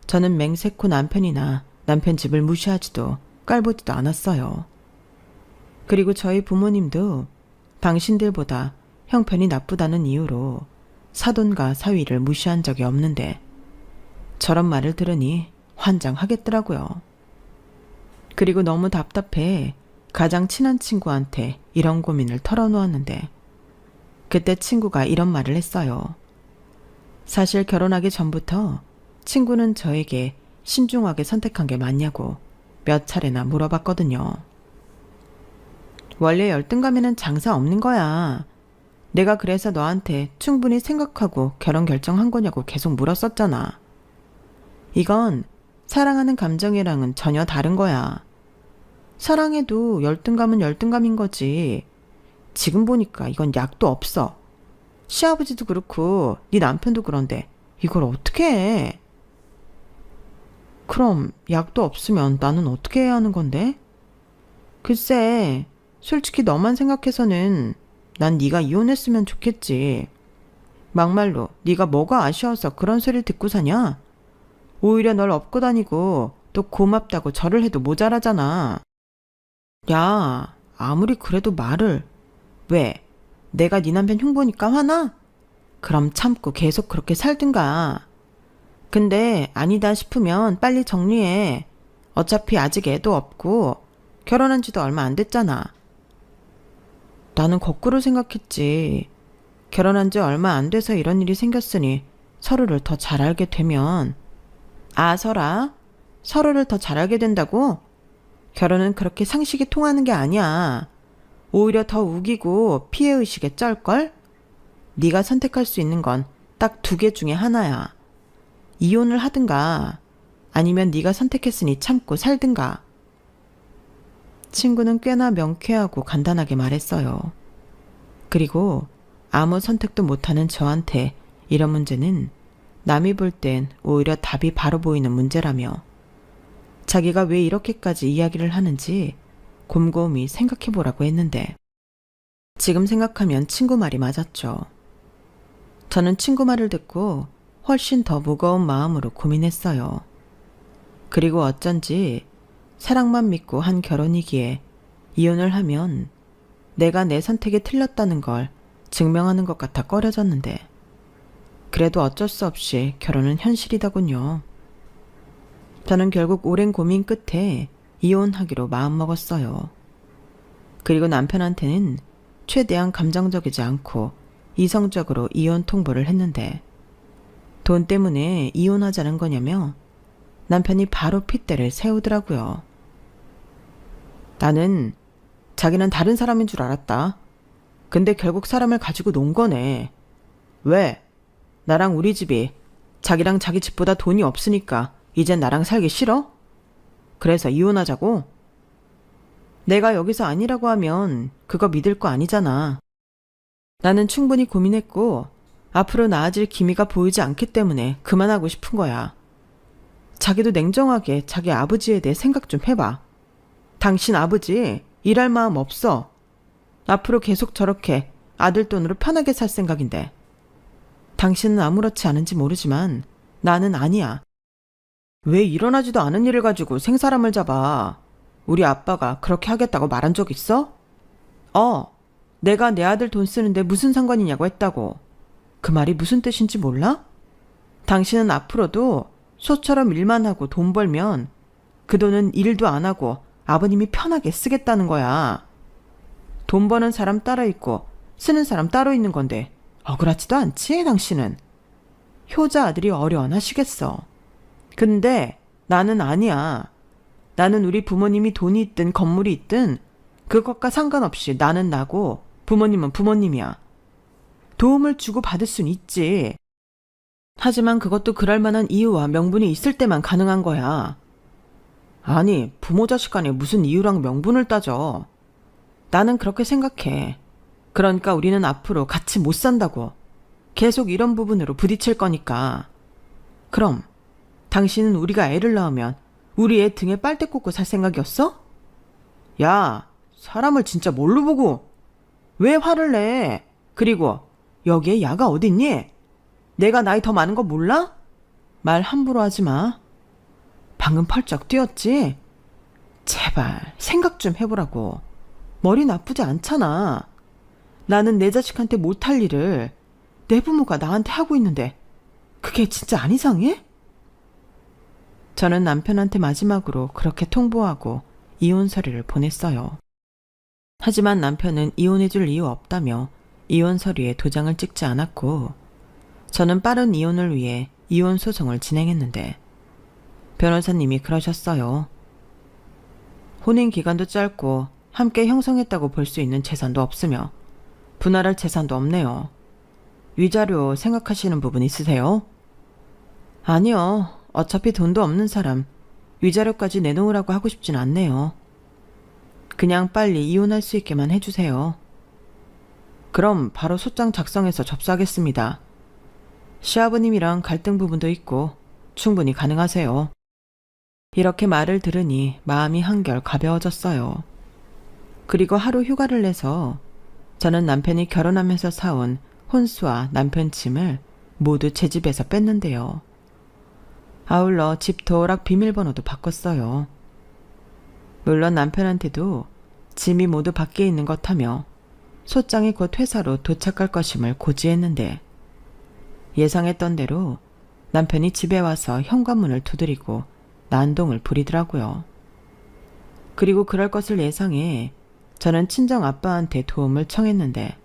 저는 맹세코 남편이나 남편 집을 무시하지도 깔보지도 않았어요. 그리고 저희 부모님도 당신들보다 형편이 나쁘다는 이유로 사돈과 사위를 무시한 적이 없는데 저런 말을 들으니 환장하겠더라고요. 그리고 너무 답답해 가장 친한 친구한테 이런 고민을 털어놓았는데 그때 친구가 이런 말을 했어요. 사실 결혼하기 전부터 친구는 저에게 신중하게 선택한 게 맞냐고 몇 차례나 물어봤거든요. 원래 열등감에는 장사 없는 거야. 내가 그래서 너한테 충분히 생각하고 결혼 결정한 거냐고 계속 물었었잖아. 이건 사랑하는 감정이랑은 전혀 다른 거야. 사랑해도 열등감은 열등감인 거지. 지금 보니까 이건 약도 없어. 시아버지도 그렇고 네 남편도 그런데 이걸 어떻게 해? 그럼 약도 없으면 나는 어떻게 해야 하는 건데? 글쎄, 솔직히 너만 생각해서는 난 네가 이혼했으면 좋겠지. 막말로 네가 뭐가 아쉬워서 그런 소리를 듣고 사냐? 오히려 널 업고 다니고 또 고맙다고 절을 해도 모자라잖아. 야, 아무리 그래도 말을. 왜? 내가 네 남편 흉보니까 화나? 그럼 참고 계속 그렇게 살든가. 근데 아니다 싶으면 빨리 정리해. 어차피 아직 애도 없고 결혼한 지도 얼마 안 됐잖아. 나는 거꾸로 생각했지. 결혼한 지 얼마 안 돼서 이런 일이 생겼으니 서로를 더 잘 알게 되면. 아, 서로를 더 잘 알게 된다고? 결혼은 그렇게 상식이 통하는 게 아니야. 오히려 더 우기고 피해의식에 쩔걸? 네가 선택할 수 있는 건 딱 두 개 중에 하나야. 이혼을 하든가 아니면 네가 선택했으니 참고 살든가. 친구는 꽤나 명쾌하고 간단하게 말했어요. 그리고 아무 선택도 못하는 저한테 이런 문제는 남이 볼 땐 오히려 답이 바로 보이는 문제라며 자기가 왜 이렇게까지 이야기를 하는지 곰곰이 생각해보라고 했는데 지금 생각하면 친구 말이 맞았죠. 저는 친구 말을 듣고 훨씬 더 무거운 마음으로 고민했어요. 그리고 어쩐지 사랑만 믿고 한 결혼이기에 이혼을 하면 내가 내 선택이 틀렸다는 걸 증명하는 것 같아 꺼려졌는데 그래도 어쩔 수 없이 결혼은 현실이더군요. 저는 결국 오랜 고민 끝에 이혼하기로 마음먹었어요. 그리고 남편한테는 최대한 감정적이지 않고 이성적으로 이혼 통보를 했는데 돈 때문에 이혼하자는 거냐며 남편이 바로 핏대를 세우더라고요. 나는 자기는 다른 사람인 줄 알았다. 근데 결국 사람을 가지고 논 거네. 왜? 나랑 우리 집이 자기랑 자기 집보다 돈이 없으니까 이젠 나랑 살기 싫어? 그래서 이혼하자고? 내가 여기서 아니라고 하면 그거 믿을 거 아니잖아. 나는 충분히 고민했고 앞으로 나아질 기미가 보이지 않기 때문에 그만하고 싶은 거야. 자기도 냉정하게 자기 아버지에 대해 생각 좀 해봐. 당신 아버지 일할 마음 없어. 앞으로 계속 저렇게 아들 돈으로 편하게 살 생각인데. 당신은 아무렇지 않은지 모르지만 나는 아니야. 왜 일어나지도 않은 일을 가지고 생사람을 잡아? 우리 아빠가 그렇게 하겠다고 말한 적 있어? 내가 내 아들 돈 쓰는데 무슨 상관이냐고 했다고. 그 말이 무슨 뜻인지 몰라? 당신은 앞으로도 소처럼 일만 하고 돈 벌면 그 돈은 일도 안 하고 아버님이 편하게 쓰겠다는 거야. 돈 버는 사람 따로 있고 쓰는 사람 따로 있는 건데 억울하지도 않지, 당신은? 효자 아들이 어려워하시겠어. 근데 나는 아니야. 나는 우리 부모님이 돈이 있든 건물이 있든 그것과 상관없이 나는 나고 부모님은 부모님이야. 도움을 주고 받을 순 있지. 하지만 그것도 그럴 만한 이유와 명분이 있을 때만 가능한 거야. 아니, 부모 자식 간에 무슨 이유랑 명분을 따져. 나는 그렇게 생각해. 그러니까 우리는 앞으로 같이 못 산다고. 계속 이런 부분으로 부딪힐 거니까. 그럼 당신은 우리가 애를 낳으면 우리 애 등에 빨대 꽂고 살 생각이었어? 야, 사람을 진짜 뭘로 보고 왜 화를 내? 그리고 여기에 야가 어딨니? 내가 나이 더 많은 거 몰라? 말 함부로 하지 마. 방금 펄쩍 뛰었지? 제발 생각 좀 해보라고. 머리 나쁘지 않잖아. 나는 내 자식한테 못할 일을 내 부모가 나한테 하고 있는데 그게 진짜 안 이상해? 저는 남편한테 마지막으로 그렇게 통보하고 이혼 서류를 보냈어요. 하지만 남편은 이혼해줄 이유 없다며 이혼 서류에 도장을 찍지 않았고 저는 빠른 이혼을 위해 이혼 소송을 진행했는데 변호사님이 그러셨어요. 혼인 기간도 짧고 함께 형성했다고 볼 수 있는 재산도 없으며 분할할 재산도 없네요. 위자료 생각하시는 부분 있으세요? 아니요. 어차피 돈도 없는 사람 위자료까지 내놓으라고 하고 싶진 않네요. 그냥 빨리 이혼할 수 있게만 해주세요. 그럼 바로 소장 작성해서 접수하겠습니다. 시아버님이랑 갈등 부분도 있고 충분히 가능하세요. 이렇게 말을 들으니 마음이 한결 가벼워졌어요. 그리고 하루 휴가를 내서 저는 남편이 결혼하면서 사온 혼수와 남편 짐을 모두 제 집에서 뺐는데요. 아울러 집 도어락 비밀번호도 바꿨어요. 물론 남편한테도 짐이 모두 밖에 있는 것 하며 소장이 곧 회사로 도착할 것임을 고지했는데 예상했던 대로 남편이 집에 와서 현관문을 두드리고 난동을 부리더라고요. 그리고 그럴 것을 예상해 저는 친정 아빠한테 도움을 청했는데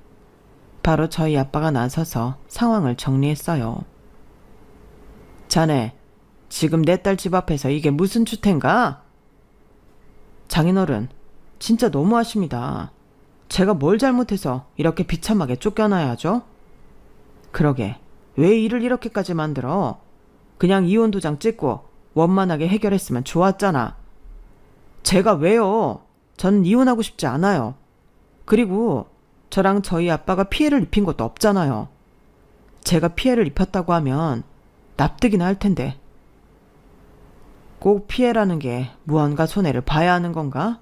바로 저희 아빠가 나서서 상황을 정리했어요. 자네, 지금 내 딸 집 앞에서 이게 무슨 추태인가? 장인어른, 진짜 너무하십니다. 제가 뭘 잘못해서 이렇게 비참하게 쫓겨나야죠? 그러게, 왜 일을 이렇게까지 만들어? 그냥 이혼 도장 찍고 원만하게 해결했으면 좋았잖아. 제가 왜요? 전 이혼하고 싶지 않아요. 그리고 저랑 저희 아빠가 피해를 입힌 것도 없잖아요. 제가 피해를 입혔다고 하면 납득이나 할 텐데. 꼭 피해라는 게 무언가 손해를 봐야 하는 건가?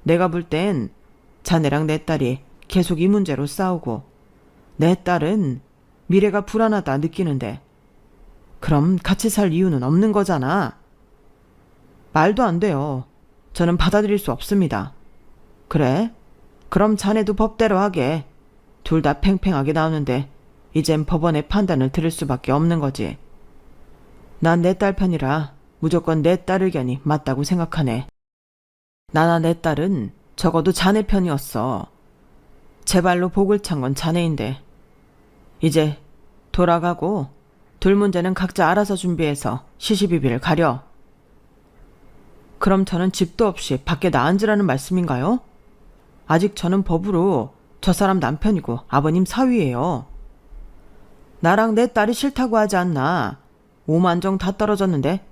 내가 볼 땐 자네랑 내 딸이 계속 이 문제로 싸우고 내 딸은 미래가 불안하다 느끼는데 그럼 같이 살 이유는 없는 거잖아. 말도 안 돼요. 저는 받아들일 수 없습니다. 그래? 그럼 자네도 법대로 하게. 둘 다 팽팽하게 나오는데 이젠 법원의 판단을 들을 수밖에 없는 거지. 난 내 딸 편이라 무조건 내 딸 의견이 맞다고 생각하네. 나나 내 딸은 적어도 자네 편이었어. 제 발로 복을 찬 건 자네인데 이제 돌아가고 둘 문제는 각자 알아서 준비해서 시시비비를 가려. 그럼 저는 집도 없이 밖에 나앉으라는 말씀인가요? 아직 저는 법으로 저 사람 남편이고 아버님 사위예요. 나랑 내 딸이 싫다고 하지 않나. 5만 정 다 떨어졌는데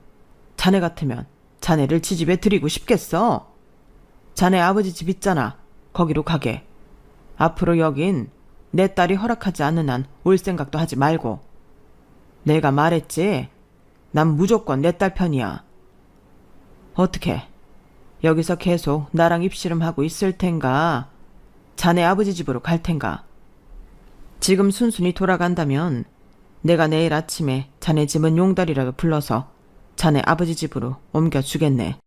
자네 같으면 자네를 지집에 들이고 싶겠어. 자네 아버지 집 있잖아. 거기로 가게. 앞으로 여긴 내 딸이 허락하지 않는 한 올 생각도 하지 말고. 내가 말했지. 난 무조건 내 딸 편이야. 어떻게 여기서 계속 나랑 입씨름하고 있을 텐가? 자네 아버지 집으로 갈 텐가? 지금 순순히 돌아간다면 내가 내일 아침에 자네 집은 용달이라도 불러서 자네 아버지 집으로 옮겨주겠네.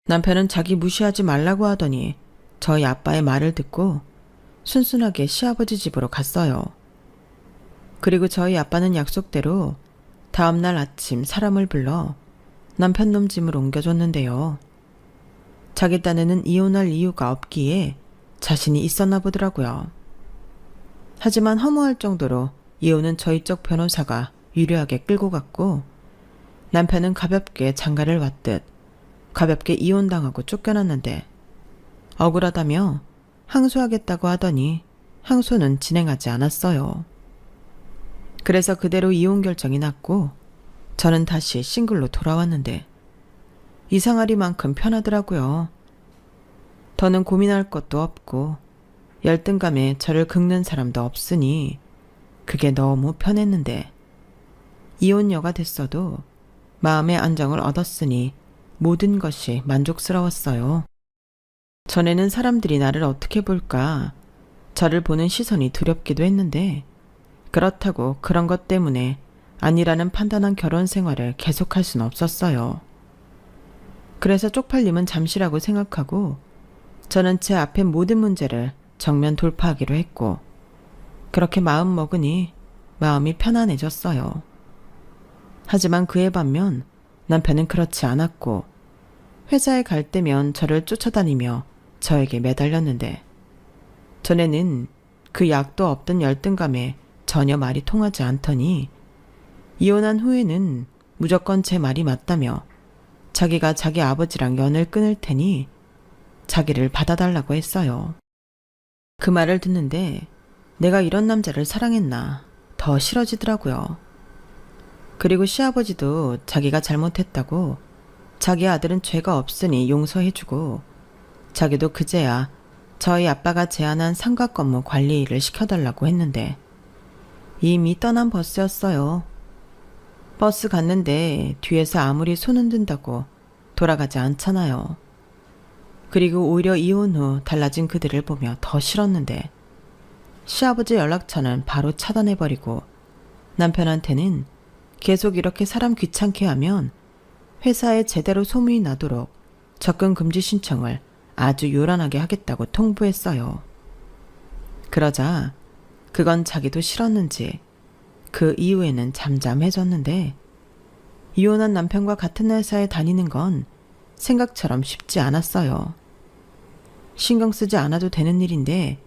남편은 자기 무시하지 말라고 하더니 저희 아빠의 말을 듣고 순순하게 시아버지 집으로 갔어요. 그리고 저희 아빠는 약속대로 다음날 아침 사람을 불러 남편 놈 짐을 옮겨줬는데요. 자기 딴에는 이혼할 이유가 없기에 자신이 있었나 보더라고요. 하지만 허무할 정도로 이혼은 저희 쪽 변호사가 유리하게 끌고 갔고 남편은 가볍게 장가를 왔듯 가볍게 이혼당하고 쫓겨났는데 억울하다며 항소하겠다고 하더니 항소는 진행하지 않았어요. 그래서 그대로 이혼 결정이 났고 저는 다시 싱글로 돌아왔는데 이상하리만큼 편하더라고요. 더는 고민할 것도 없고 열등감에 저를 긁는 사람도 없으니 그게 너무 편했는데 이혼녀가 됐어도 마음의 안정을 얻었으니 모든 것이 만족스러웠어요. 전에는 사람들이 나를 어떻게 볼까, 저를 보는 시선이 두렵기도 했는데 그렇다고 그런 것 때문에 아니라는 판단한 결혼 생활을 계속할 순 없었어요. 그래서 쪽팔림은 잠시라고 생각하고 저는 제 앞의 모든 문제를 정면 돌파하기로 했고 그렇게 마음 먹으니 마음이 편안해졌어요. 하지만 그에 반면 남편은 그렇지 않았고 회사에 갈 때면 저를 쫓아다니며 저에게 매달렸는데 전에는 그 약도 없던 열등감에 전혀 말이 통하지 않더니 이혼한 후에는 무조건 제 말이 맞다며 자기가 자기 아버지랑 연을 끊을 테니 자기를 받아달라고 했어요. 그 말을 듣는데 내가 이런 남자를 사랑했나 더 싫어지더라고요. 그리고 시아버지도 자기가 잘못했다고 자기 아들은 죄가 없으니 용서해주고 자기도 그제야 저희 아빠가 제안한 상가 건물 관리 일을 시켜달라고 했는데 이미 떠난 버스였어요. 버스 갔는데 뒤에서 아무리 손 흔든다고 돌아가지 않잖아요. 그리고 오히려 이혼 후 달라진 그들을 보며 더 싫었는데 시아버지 연락처는 바로 차단해버리고 남편한테는 계속 이렇게 사람 귀찮게 하면 회사에 제대로 소문이 나도록 접근 금지 신청을 아주 요란하게 하겠다고 통보했어요. 그러자 그건 자기도 싫었는지 그 이후에는 잠잠해졌는데 이혼한 남편과 같은 회사에 다니는 건 생각처럼 쉽지 않았어요. 신경 쓰지 않아도 되는 일인데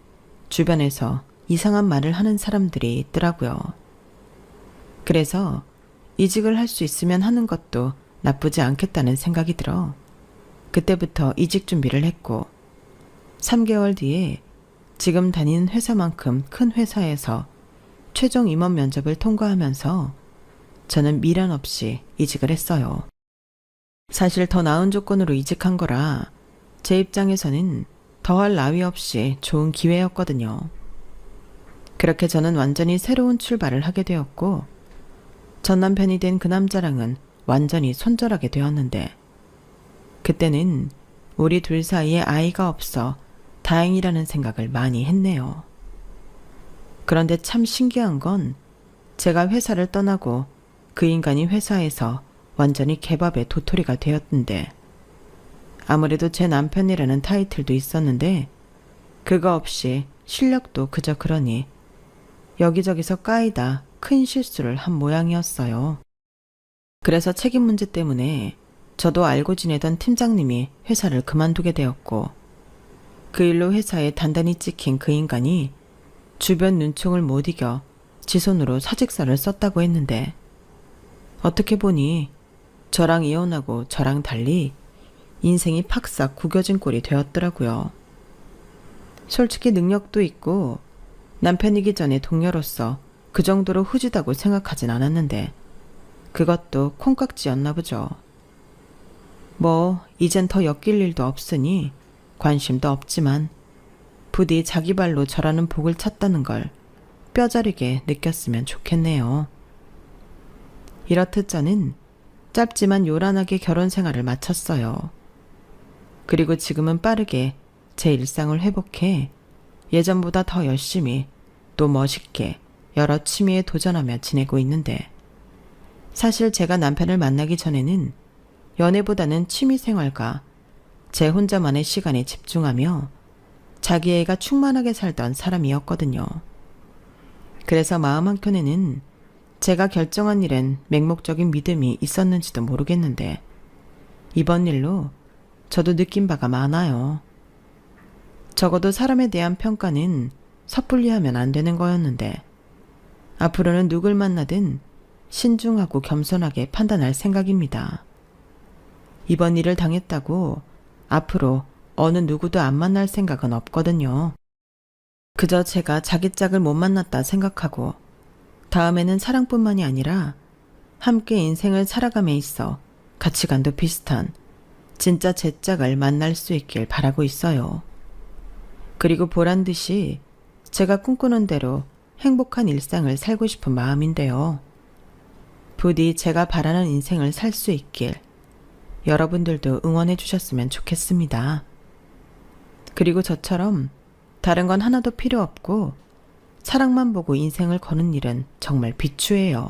주변에서 이상한 말을 하는 사람들이 있더라고요. 그래서 이직을 할 수 있으면 하는 것도 나쁘지 않겠다는 생각이 들어 그때부터 이직 준비를 했고 3개월 뒤에 지금 다니는 회사만큼 큰 회사에서 최종 임원 면접을 통과하면서 저는 미련 없이 이직을 했어요. 사실 더 나은 조건으로 이직한 거라 제 입장에서는 더할 나위 없이 좋은 기회였거든요. 그렇게 저는 완전히 새로운 출발을 하게 되었고 전 남편이 된 그 남자랑은 완전히 손절하게 되었는데 그때는 우리 둘 사이에 아이가 없어 다행이라는 생각을 많이 했네요. 그런데 참 신기한 건 제가 회사를 떠나고 그 인간이 회사에서 완전히 개밥의 도토리가 되었는데 아무래도 제 남편이라는 타이틀도 있었는데 그거 없이 실력도 그저 그러니 여기저기서 까이다 큰 실수를 한 모양이었어요. 그래서 책임 문제 때문에 저도 알고 지내던 팀장님이 회사를 그만두게 되었고 그 일로 회사에 단단히 찍힌 그 인간이 주변 눈총을 못 이겨 지 손으로 사직서를 썼다고 했는데 어떻게 보니 저랑 이혼하고 저랑 달리 인생이 팍싹 구겨진 꼴이 되었더라고요. 솔직히 능력도 있고 남편이기 전에 동료로서 그 정도로 후지다고 생각하진 않았는데 그것도 콩깍지였나 보죠. 뭐 이젠 더 엮일 일도 없으니 관심도 없지만 부디 자기 발로 저라는 복을 찾다는 걸 뼈저리게 느꼈으면 좋겠네요. 이렇듯 저는 짧지만 요란하게 결혼 생활을 마쳤어요. 그리고 지금은 빠르게 제 일상을 회복해 예전보다 더 열심히 또 멋있게 여러 취미에 도전하며 지내고 있는데 사실 제가 남편을 만나기 전에는 연애보다는 취미생활과 제 혼자만의 시간에 집중하며 자기애가 충만하게 살던 사람이었거든요. 그래서 마음 한켠에는 제가 결정한 일엔 맹목적인 믿음이 있었는지도 모르겠는데 이번 일로 저도 느낀 바가 많아요. 적어도 사람에 대한 평가는 섣불리 하면 안 되는 거였는데 앞으로는 누굴 만나든 신중하고 겸손하게 판단할 생각입니다. 이번 일을 당했다고 앞으로 어느 누구도 안 만날 생각은 없거든요. 그저 제가 자기 짝을 못 만났다 생각하고 다음에는 사랑뿐만이 아니라 함께 인생을 살아감에 있어 가치관도 비슷한 진짜 제 짝을 만날 수 있길 바라고 있어요. 그리고 보란 듯이 제가 꿈꾸는 대로 행복한 일상을 살고 싶은 마음인데요. 부디 제가 바라는 인생을 살 수 있길 여러분들도 응원해 주셨으면 좋겠습니다. 그리고 저처럼 다른 건 하나도 필요 없고 사랑만 보고 인생을 거는 일은 정말 비추해요.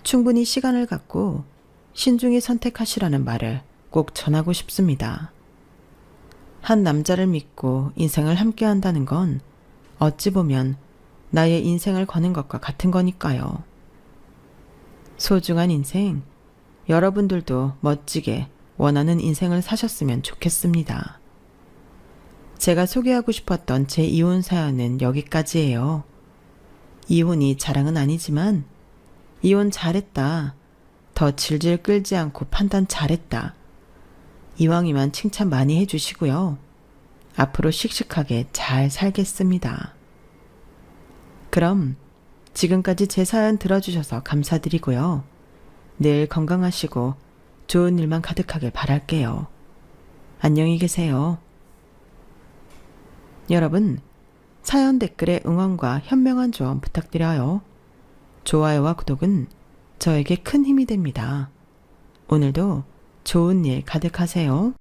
충분히 시간을 갖고 신중히 선택하시라는 말을 꼭 전하고 싶습니다. 한 남자를 믿고 인생을 함께 한다는 건 어찌 보면 나의 인생을 거는 것과 같은 거니까요. 소중한 인생, 여러분들도 멋지게 원하는 인생을 사셨으면 좋겠습니다. 제가 소개하고 싶었던 제 이혼 사연은 여기까지예요. 이혼이 자랑은 아니지만 이혼 잘했다. 더 질질 끌지 않고 판단 잘했다. 이왕이면 칭찬 많이 해주시고요. 앞으로 씩씩하게 잘 살겠습니다. 그럼 지금까지 제 사연 들어주셔서 감사드리고요. 늘 건강하시고 좋은 일만 가득하길 바랄게요. 안녕히 계세요. 여러분, 사연 댓글에 응원과 현명한 조언 부탁드려요. 좋아요와 구독은 저에게 큰 힘이 됩니다. 오늘도 좋은 일 가득하세요.